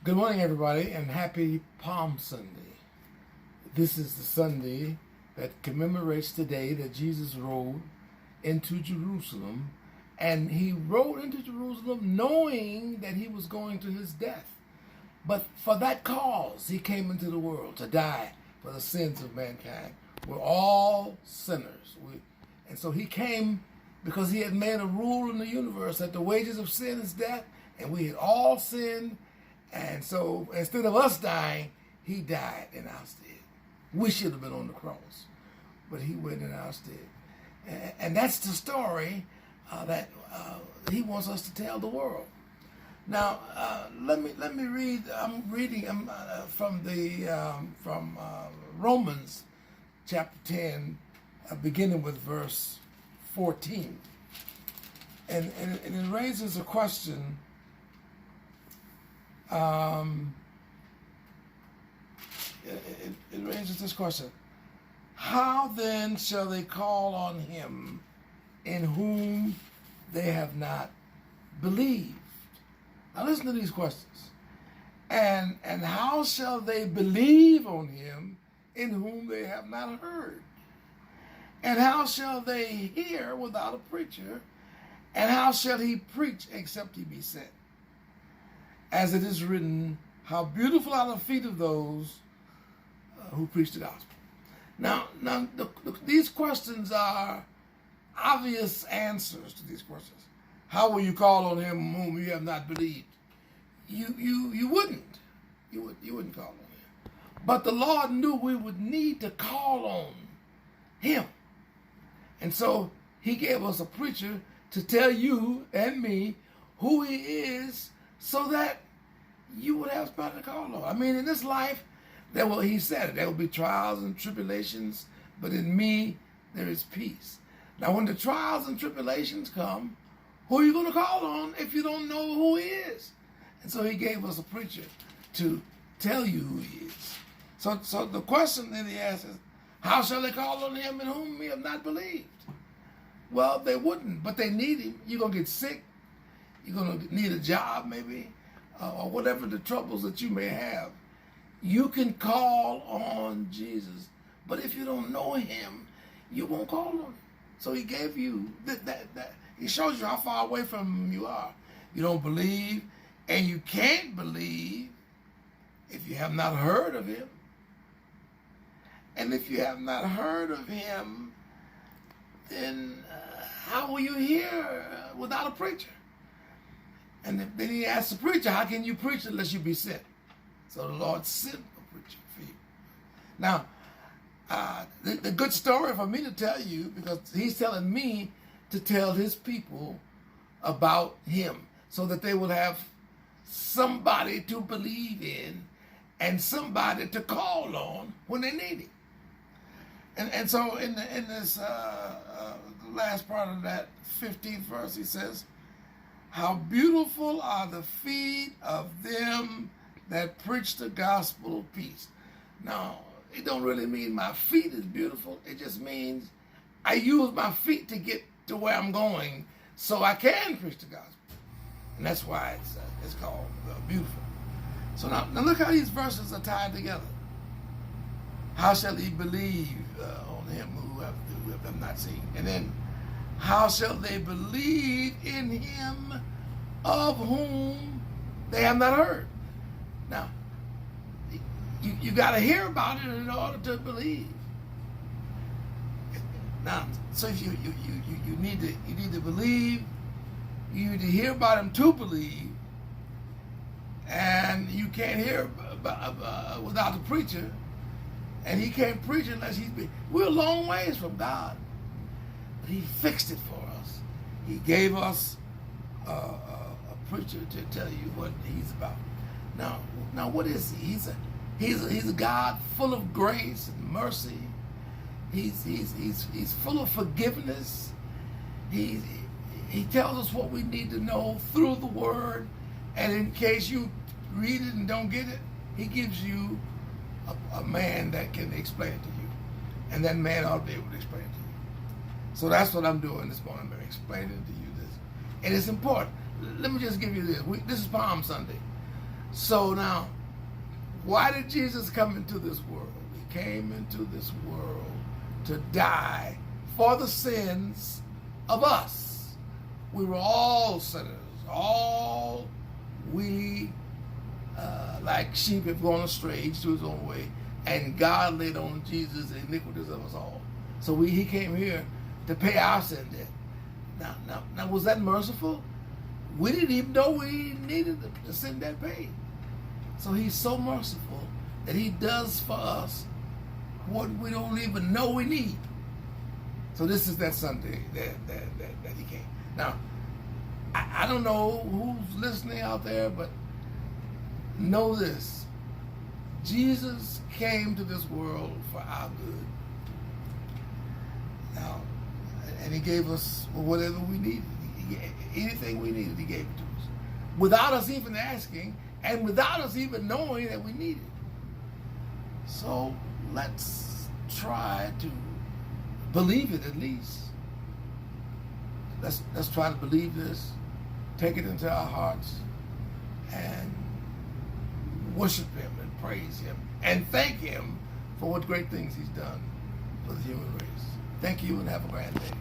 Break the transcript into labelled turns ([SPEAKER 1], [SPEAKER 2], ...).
[SPEAKER 1] Good morning, everybody, and happy Palm Sunday. This is the Sunday that commemorates the day that Jesus rode into Jerusalem, and he rode into Jerusalem knowing that he was going to his death. But for that cause, he came into the world to die for the sins of mankind. We're all sinners. And so he came because he had made a rule in the universe that the wages of sin is death, and we had all sinned. And so instead of us dying, he died in our stead. We should have been on the cross, but he went in our stead. And that's the story that he wants us to tell the world. Now, let me read. I'm reading from Romans chapter 10, beginning with verse 14, and it raises a question. It raises this question: how then shall they call on him in whom they have not believed? Now listen to these questions. And how shall they believe on him in whom they have not heard? And how shall they hear without a preacher? And how shall he preach except he be sent? As it is written, how beautiful are the feet of those who preach the gospel. Now these questions are obvious answers to these questions. How will you call on him whom you have not believed? You wouldn't. You wouldn't call on him. But the Lord knew we would need to call on him. And so he gave us a preacher to tell you and me who he is, so that you would have somebody to call on. I mean, in this life, he said it, there will be trials and tribulations, but in me there is peace. Now, when the trials and tribulations come, who are you going to call on if you don't know who he is? And so he gave us a preacher to tell you who he is. So the question that he asks is, how shall they call on him in whom we have not believed? Well, they wouldn't, but they need him. You're going to get sick. You're going to need a job maybe, or whatever the troubles that you may have. You can call on Jesus, but if you don't know him, you won't call on him. So he gave you that. He shows you how far away from him you are. You don't believe, and you can't believe if you have not heard of him. And if you have not heard of him, then how will you hear without a preacher? And then he asked the preacher, how can you preach unless you be sent? So the Lord sent a preacher for you. Now, the good story for me to tell you, because he's telling me to tell his people about him, so that they will have somebody to believe in and somebody to call on when they need him. And so in this last part of that 15th verse, he says, how beautiful are the feet of them that preach the gospel of peace. Now, it don't really mean my feet is beautiful. It just means I use my feet to get to where I'm going so I can preach the gospel. And that's why it's called beautiful. So now look how these verses are tied together. How shall he believe on him who have not seen? And then, how shall they believe in him of whom they have not heard? Now, you got to hear about it in order to believe. Now, so if you need to believe, you need to hear about him to believe, and you can't hear without the preacher, and he can't preach unless we're a long ways from God. But he fixed it for us. He gave us a preacher to tell you what he's about. Now what is he? He's a God full of grace and mercy. He's full of forgiveness. He tells us what we need to know through the Word, and in case you read it and don't get it, he gives you a man that can explain it to you, and that man ought to be able to explain it to you. So that's what I'm doing this morning. I'm explaining to you this, and it's important. Let me just give you this. This is Palm Sunday, So now, why did Jesus come into this world? He came into this world to die for the sins of us. We were all sinners. All we, like sheep, have gone astray, each to his own way. And God laid on Jesus the iniquities of us all. So he came here to pay our sin debt. Now, was that merciful? We didn't even know we needed the sin debt paid. So he's so merciful that he does for us what we don't even know we need. So this is that Sunday that he came. Now, I don't know who's listening out there, but know this. Jesus came to this world for our good. Now, and he gave us whatever we needed. Anything we needed, he gave it to us. Without us even asking, and without us even knowing that we needed it. So let's try to believe it at least. Let's try to believe this, take it into our hearts, and worship him and praise him and thank him for what great things he's done for the human race. Thank you and have a grand day.